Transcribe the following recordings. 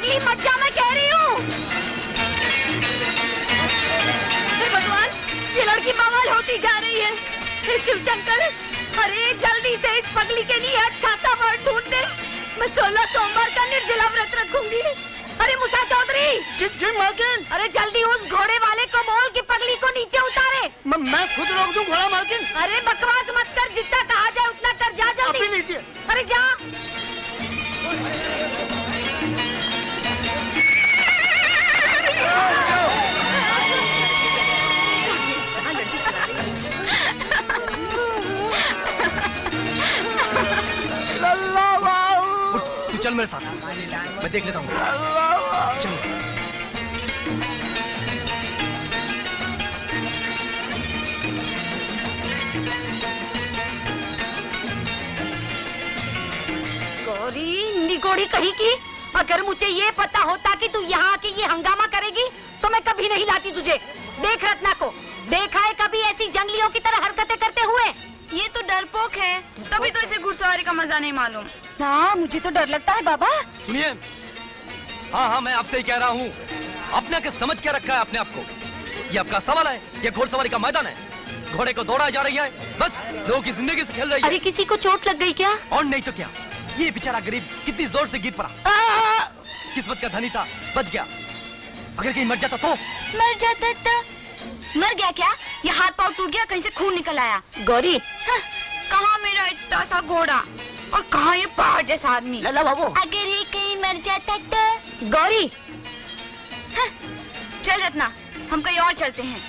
पगली मत जा, मैं कह रही हूँ। भगवान, ये लड़की बवाल होती जा रही है। हे शिव शंकर, अरे जल्दी से इस पगली के लिए अच्छा सा वर ढूंढ दे। मैं 16 सोमवार का निर्जला व्रत रखूंगी। अरे मूसा चौधरी। जी मालकिन। अरे जल्दी उस घोड़े वाले को बोल कि पगली को नीचे उतारे। मैं खुद रोक दूं घोड़ा मालकिन। अरे बकवास मत कर, जितना कहा जाए उतना कर, जा जल्दी। अभी लीजिए। अरे जा। तू चल मेरे साथ, मैं देख लेता हूँ। चल। गौरी निगोड़ी कहीं की, अगर मुझे ये पता होता कि तू यहाँ आके ये हंगामा करेगी तो मैं कभी नहीं लाती तुझे। देख रत्ना को, देखा है कभी ऐसी जंगलियों की तरह हरकतें करते हुए? ये तो डरपोक है, तभी तो इसे घुड़सवारी का मजा नहीं मालूम। ना, मुझे तो डर लगता है बाबा। सुनिए, हाँ मैं आपसे ही कह रहा हूँ, अपने के समझ के रखा है अपने आप को। ये आपका सवाल है, ये घोड़सवारी का मैदान है। घोड़े को दौड़ा जा रही है, बस लोगों की जिंदगी से खेल रही है। अरे किसी को चोट लग गई क्या? और नहीं तो क्या, ये बेचारा गरीब कितनी जोर से गिर पड़ा। किस्मत का धनी था, बच गया। अगर कहीं मर जाता तो? मर जाता तो? मर गया क्या? ये हाथ पाँव टूट गया, कहीं से खून निकल आया। गौरी, कहाँ मेरा इतना सा घोड़ा और कहाँ ये पहाड़ जैसा आदमी? लल्ला बाबू। अगर ये कहीं मर जाता तो? गौरी, चल रत्ना, हम कहीं और चलते हैं।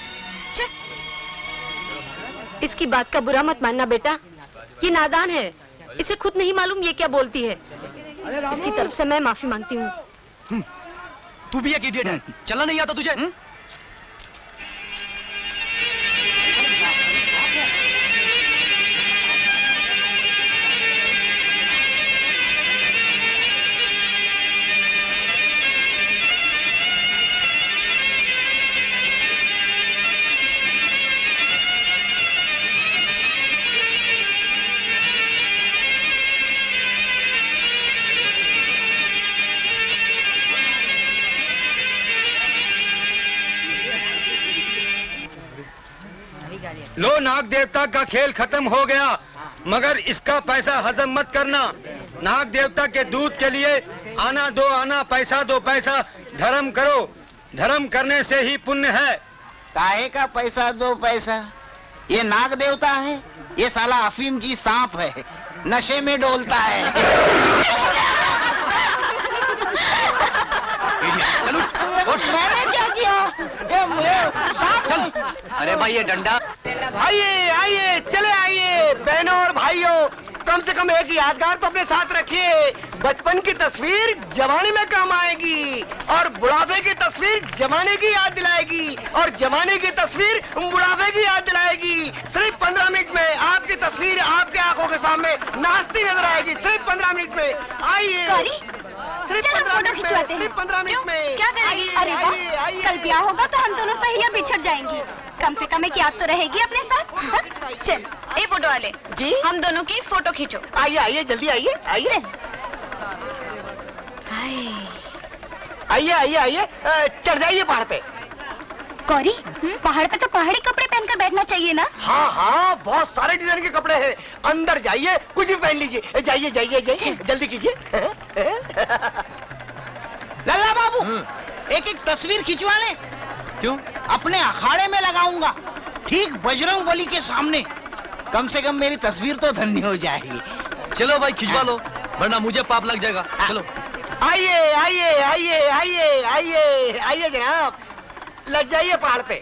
चल। इसकी बात का बुरा मत मानना बेटा, ये नादान है, इसे खुद नहीं मालूम ये क्या बोलती है। इसकी तरफ से मैं माफी मांगती हूँ। तू भी एक इडियट है, चलना नहीं आता तुझे? लो, नाग देवता का खेल खत्म हो गया, मगर इसका पैसा हजम मत करना। नाग देवता के दूध के लिए आना दो आना, पैसा दो पैसा, धर्म करो। धर्म करने से ही पुण्य है। काहे का पैसा दो पैसा? ये नाग देवता है, ये साला अफीम की सांप है, नशे में डोलता है। चलो, मैंने क्या किया? चल। अरे भाई ये डंडा। आइए आइए, चले आइए बहनों और भाइयों, कम से कम एक यादगार तो अपने साथ रखिए। बचपन की तस्वीर जवानी में काम आएगी और बुढ़ापे की तस्वीर जमाने की याद दिलाएगी और जमाने की तस्वीर बुढ़ापे की याद दिलाएगी। सिर्फ 15 मिनट में आपकी तस्वीर आपके आंखों के सामने नाचती नजर आएगी। सिर्फ 15 मिनट में आइए। सिर्फ 15 मिनट में, सिर्फ 15 मिनट में। क्या करेगी? अरे वाह, कल ब्याह होगा तो हम दोनों सहिया बिछड़ जाएंगी। कम से कम एक याद तो रहेगी अपने साथ। चल, ए फोटो वाले जी, हम दोनों की फोटो खींचो। आइए आइए, जल्दी आइए आइए। आइए आइए आइए, चढ़ जाइए पहाड़ पे। गौरी, पहाड़ पे तो पहाड़ी कपड़े पहनकर बैठना चाहिए ना? हाँ हाँ, बहुत सारे डिजाइन के कपड़े हैं। अंदर जाइए, कुछ भी पहन लीजिए। जाइए जाइए जाइए, जल्दी कीजिए। लल्ला बाबू, एक एक तस्वीर खिंचवा ले। क्यों? अपने अखाड़े में लगाऊंगा, ठीक बजरंग बली के सामने। कम से कम मेरी तस्वीर तो धन्य हो जाएगी। चलो भाई खिंचवा लो, वरना मुझे पाप लग जाएगा। चलो। आइए आइए आइए आइए आइए आइए जनाब, लग जाइए पहाड़ पे।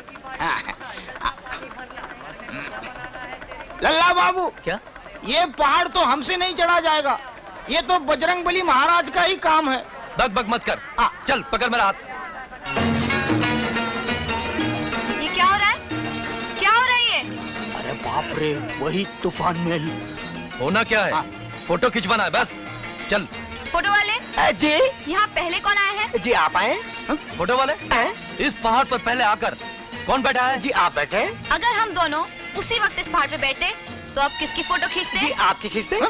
लल्ला बाबू, क्या? ये पहाड़ तो हमसे नहीं चढ़ा जाएगा, ये तो बजरंग बली महाराज का ही काम है। बक बक मत कर, चल पकड़ मेरा हाथ। ये क्या हो रहा है? क्या हो रहा है ये? अरे बाप रे, वही तूफान महल। होना क्या है? फोटो खिंचवाना है बस। चल। फोटो वाले जी, यहाँ पहले कौन आया है? जी आप आए। फोटो वाले, इस पहाड़ पर पहले आकर कौन बैठा है? जी आप बैठे। अगर हम दोनों उसी वक्त इस पहाड़ पे बैठे तो आप किसकी फोटो खींचते? जी आपकी खींचते।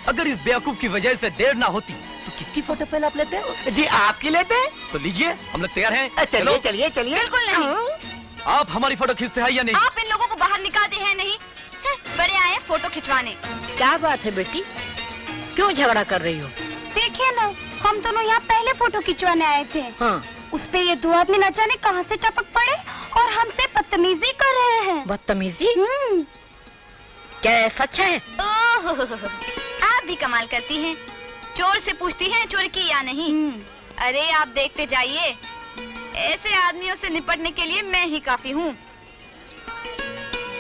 अगर इस बेवकूफ की वजह से देर ना होती तो किसकी फोटो पहले आप लेते हैं? जी आपकी लेते हैं? तो लीजिए, हम लोग तैयार हैं। चलिए चलो। चलिए चलिए। बिल्कुल नहीं। आप हमारी फोटो खींचते हैं या नहीं? आप इन लोगों को बाहर निकालते हैं नहीं? बड़े आए फोटो खिंचवाने। क्या बात है बेटी, क्यों झगड़ा कर रही हो? देखिए ना, हम दोनों यहाँ पहले फोटो खिंचवाने आए थे। हाँ, उस पे ये दो आदमी न जाने कहाँ से टपक पड़े और हमसे बदतमीजी कर रहे हैं। बदतमीजी? क्या ये सच है? ओह, आप भी कमाल करती हैं। चोर से पूछती हैं चोरी की या नहीं। अरे आप देखते जाइए, ऐसे आदमियों से निपटने के लिए मैं ही काफी हूँ।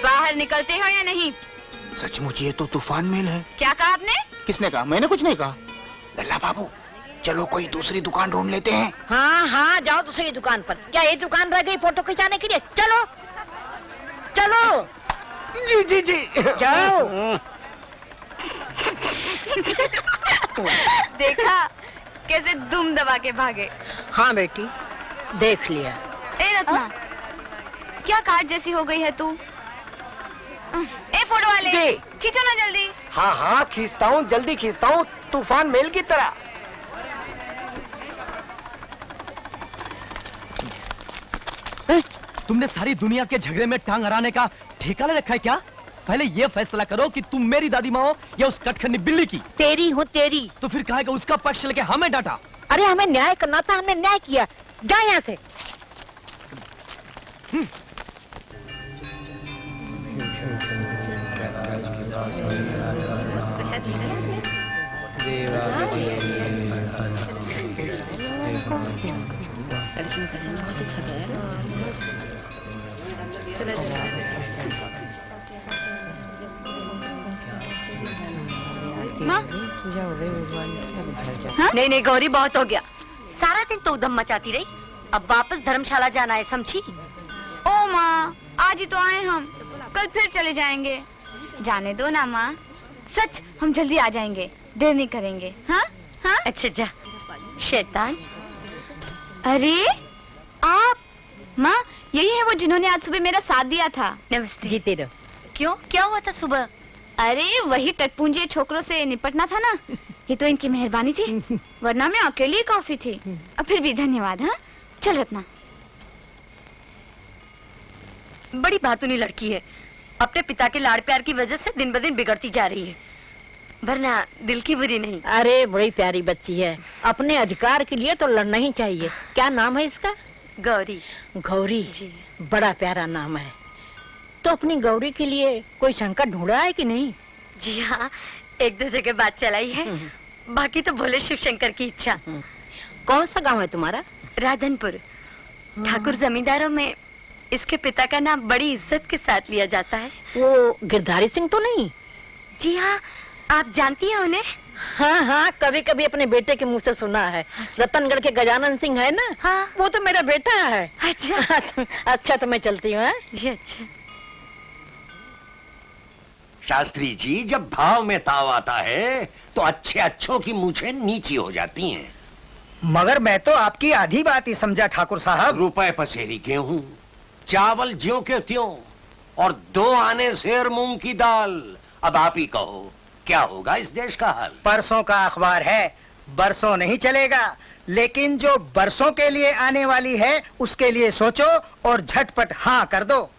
बाहर निकलते हो या नहीं? सचमुच ये तो तूफान मेल है। क्या कहा आपने? किसने कहा? मैंने कुछ नहीं कहा। लल्ला बाबू, चलो कोई दूसरी दुकान ढूंढ लेते हैं। हाँ हाँ, जाओ दूसरी दुकान पर। क्या ये दुकान रह गई फोटो खिंचाने के लिए? चलो चलो। जी जी जी। जाओ। देखा कैसे दुम दबा के भागे। हाँ बेटी, देख लिया। ए रत्ना, क्या काट जैसी हो गई है तू? ए फोटो वाले, जी। खींचो ना जल्दी। हाँ हाँ खींचता हूँ, जल्दी खींचता हूँ, तूफान मेल की तरह। तुमने सारी दुनिया के झगड़े में टांग अड़ाने का ठेका ले रखा है क्या? पहले ये फैसला करो कि तुम मेरी दादी माँ हो या उस कटखनी बिल्ली की। तेरी हूँ तेरी। तो फिर कहा कि उसका पक्ष लेके हमें डांटा। अरे हमें न्याय करना था, हमने न्याय किया। जा यहाँ से। माँ? नहीं नहीं गौरी, बहुत हो गया। सारा दिन तो उधम मचाती रही, अब वापस धर्मशाला जाना है, समझी? ओ माँ, आज ही तो आए हम, कल फिर चले जाएंगे। जाने दो ना माँ, सच हम जल्दी आ जाएंगे, देर नहीं करेंगे। हाँ हाँ। अच्छा जा शैतान। अरे आप माँ, यही है वो जिन्होंने आज सुबह मेरा साथ दिया था। नमस्ते। जीते रहो। क्यों, क्या हुआ था सुबह? अरे वही टटपुंजे छोकरों से निपटना था ना, ये तो इनकी मेहरबानी थी, वरना मैं अकेली काफी थी। अब फिर भी धन्यवाद। हाँ चल रत्ना। बड़ी बातूनी लड़की है, अपने पिता के लाड़ प्यार की वजह से दिन ब दिन बिगड़ती जा रही है, वरना दिल की बुरी नहीं। अरे बड़ी प्यारी बच्ची है, अपने अधिकार के लिए तो लड़ना ही चाहिए। क्या नाम है इसका? गौरी। गौरी जी, बड़ा प्यारा नाम है। तो अपनी गौरी के लिए कोई शंकर ढूंढा है कि नहीं? जी हाँ, एक दो जगह बात चलाई है, बाकी तो भोले शिव शंकर की इच्छा। कौन सा गांव है तुम्हारा? राधनपुर। ठाकुर जमींदारों में इसके पिता का नाम बड़ी इज्जत के साथ लिया जाता है। वो गिरधारी सिंह तो नहीं? जी हाँ, आप जानती हैं उन्हें? हाँ हाँ, कभी कभी अपने बेटे के मुंह से सुना है। रतनगढ़ के गजानन सिंह है ना? हाँ। वो तो मेरा बेटा है। अच्छा अच्छा, तो मैं चलती हूँ। जी अच्छा। शास्त्री जी, जब भाव में ताव आता है तो अच्छे अच्छों की मूछें नीची हो जाती हैं। मगर मैं तो आपकी आधी बात ही समझा ठाकुर साहब। रुपए पसेरी गेहूं, चावल ज्यों के त्यों और 2 आने सेर मूंग की दाल। अब आप ही कहो, क्या होगा इस देश का हाल? परसों का अखबार है, बरसों नहीं चलेगा, लेकिन जो बरसों के लिए आने वाली है उसके लिए सोचो और झटपट हाँ कर दो।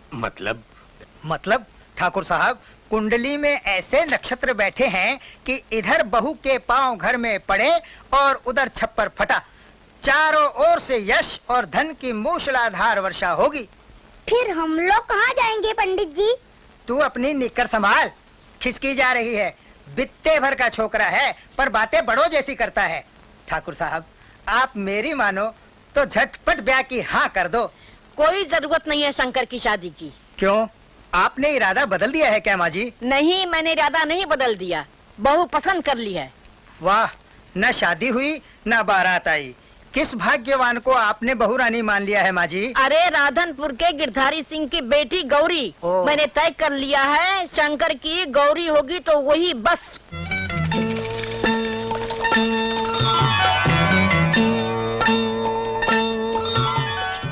मतलब ठाकुर साहब, कुंडली में ऐसे नक्षत्र बैठे हैं कि इधर बहू के पांव घर में पड़े और उधर छप्पर फटा, चारों ओर से यश और धन की मूसलाधार वर्षा होगी। फिर हम लोग कहाँ जाएंगे पंडित जी? तू अपनी निक्कर संभाल, खिसकी जा रही है। बित्ते भर का छोकरा है पर बातें बड़ों जैसी करता है। ठाकुर साहब, आप मेरी मानो तो झटपट ब्याह की हाँ कर दो। कोई जरूरत नहीं है शंकर की शादी की। क्यों, आपने इरादा बदल दिया है क्या माँ जी? नहीं, मैंने इरादा नहीं बदल दिया, बहू पसंद कर ली है। वाह, न शादी हुई न बारात आई, किस भाग्यवान को आपने बहू रानी मान लिया है माँ जी? अरे राधनपुर के गिरधारी सिंह की बेटी गौरी, मैंने तय कर लिया है, शंकर की गौरी होगी तो वही बस।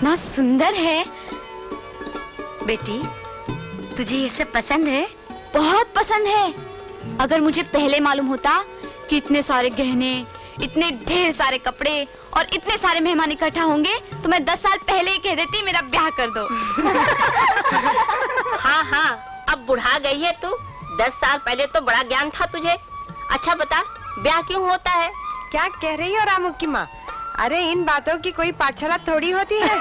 ना सुंदर है। बेटी, तुझे ये सब पसंद है? बहुत पसंद है। अगर मुझे पहले मालूम होता कि इतने सारे गहने, इतने ढेर सारे कपड़े और इतने सारे मेहमान इकट्ठा होंगे तो मैं 10 साल पहले ही कह देती मेरा ब्याह कर दो। हाँ हाँ, अब बुढ़ा गई है तू। 10 साल पहले तो बड़ा ज्ञान था तुझे। अच्छा बता, ब्याह क्यों होता है? क्या कह रही हो रामू की माँ? अरे इन बातों की कोई पाठशाला थोड़ी होती है।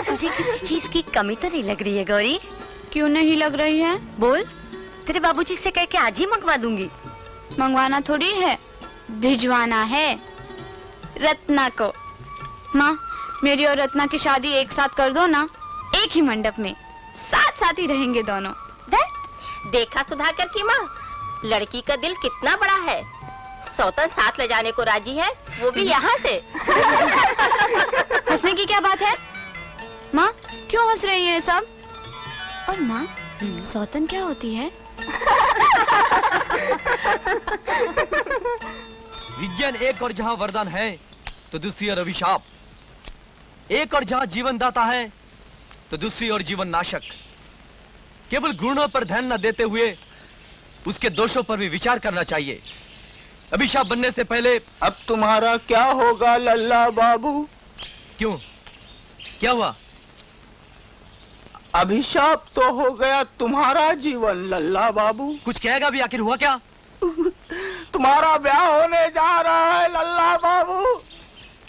तुझे किसी चीज की कमी तो नहीं लग रही है गौरी? क्यों नहीं लग रही है? बोल, तेरे बाबूजी से कह के आज ही मंगवा दूंगी। मंगवाना थोड़ी है, भिजवाना है रत्ना को। माँ, मेरी और रत्ना की शादी एक साथ कर दो ना, एक ही मंडप में, साथ साथ ही रहेंगे दोनों। देखा सुधाकर की माँ, लड़की का दिल कितना बड़ा है। सौतन साथ ले जाने को राजी है, वो भी यहाँ से। हंसने की क्या बात है? माँ, क्यों हंस रही है सब? और माँ, सौतन क्या होती है? विज्ञान एक और जहां वरदान है तो दूसरी ओर अभिशाप, एक और जहां जीवन दाता है तो दूसरी ओर जीवन नाशक। केवल गुणों पर ध्यान न देते हुए उसके दोषों पर भी विचार करना चाहिए। अभिशाप बनने से पहले। अब तुम्हारा क्या होगा लल्ला बाबू? क्यों, क्या हुआ? अभिशाप तो हो गया तुम्हारा जीवन लल्ला बाबू। कुछ कहेगा भी, आखिर हुआ क्या? तुम्हारा ब्याह होने जा रहा है लल्ला बाबू।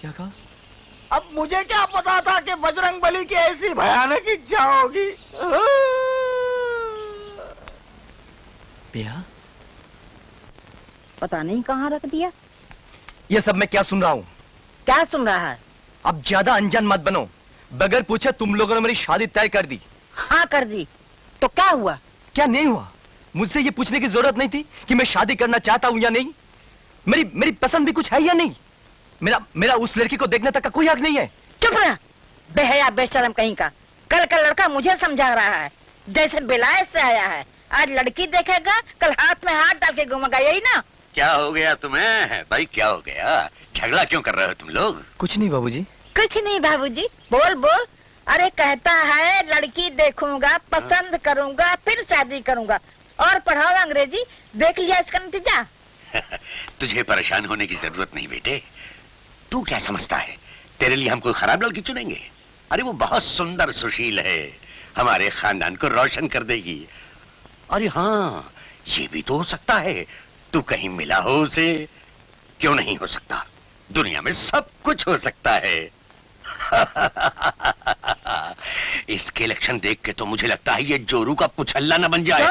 क्या कहा? अब मुझे क्या पता था कि बजरंगबली की ऐसी भयानक इच्छा होगी। ब्याह? पता नहीं कहाँ रख दिया। ये सब मैं क्या सुन रहा हूँ? क्या सुन रहा है? अब ज्यादा अनजान मत बनो। बगैर पूछे तुम लोगों ने मेरी शादी तय कर दी। हाँ कर दी, तो क्या हुआ? क्या नहीं हुआ? मुझसे ये पूछने की जरूरत नहीं थी कि मैं शादी करना चाहता हूँ या नहीं। मेरी पसंद भी कुछ है या नहीं। मेरा उस लड़की को देखने तक का कोई हक नहीं है। चुप रह, बेहया बेशरम कहीं का। कल का लड़का मुझे समझा रहा है जैसे बेलायत से आया है। आज लड़की देखेगा, कल हाथ में हाथ डाल के घूमेगा, यही ना? क्या हो गया तुम्हें भाई, क्या हो गया? झगड़ा क्यों कर रहे हो तुम लोग? कुछ नहीं बाबूजी। कुछ नहीं बाबूजी। बोल बोल। अरे कहता है लड़की देखूंगा, पसंद करूंगा, फिर शादी करूंगा। और पढ़ाओ अंग्रेजी, देख लिया इसका नतीजा। तुझे परेशान होने की जरूरत नहीं बेटे। तू क्या समझता है तेरे लिए हम कोई खराब लड़की चुनेंगे? अरे वो बहुत सुंदर सुशील है, हमारे खानदान को रोशन कर देगी। अरे हाँ, ये भी तो हो सकता है तू कहीं मिला हो उसे। क्यों नहीं हो सकता? दुनिया में सब कुछ हो सकता है। इसके लक्षण देख के तो मुझे लगता है ये जोरू का पुछल्ला न बन जाए।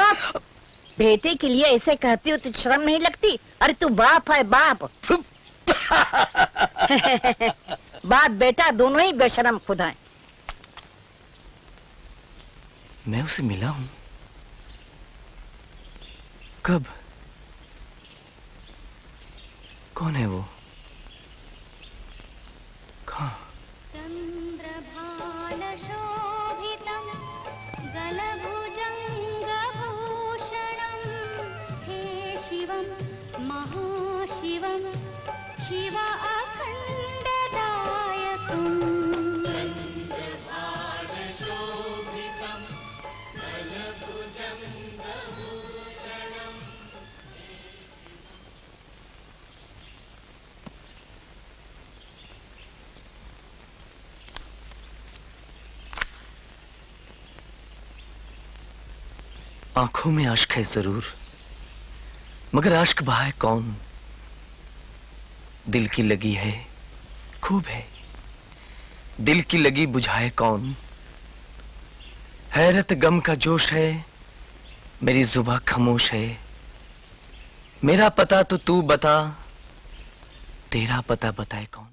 बेटे के लिए ऐसे कहती हो तो शर्म नहीं लगती? अरे तू बाप है, बाप। बाप बेटा दोनों ही बेशरम खुद हैं। मैं उसे मिला हूं? कब? कौन है वो? कहाँ? आंखों में आश्क है जरूर, मगर आश्क बहाए कौन? दिल की लगी है खूब है, दिल की लगी बुझाए कौन? हैरत गम का जोश है, मेरी जुबां खामोश है। मेरा पता तो तू बता, तेरा पता बताए कौन?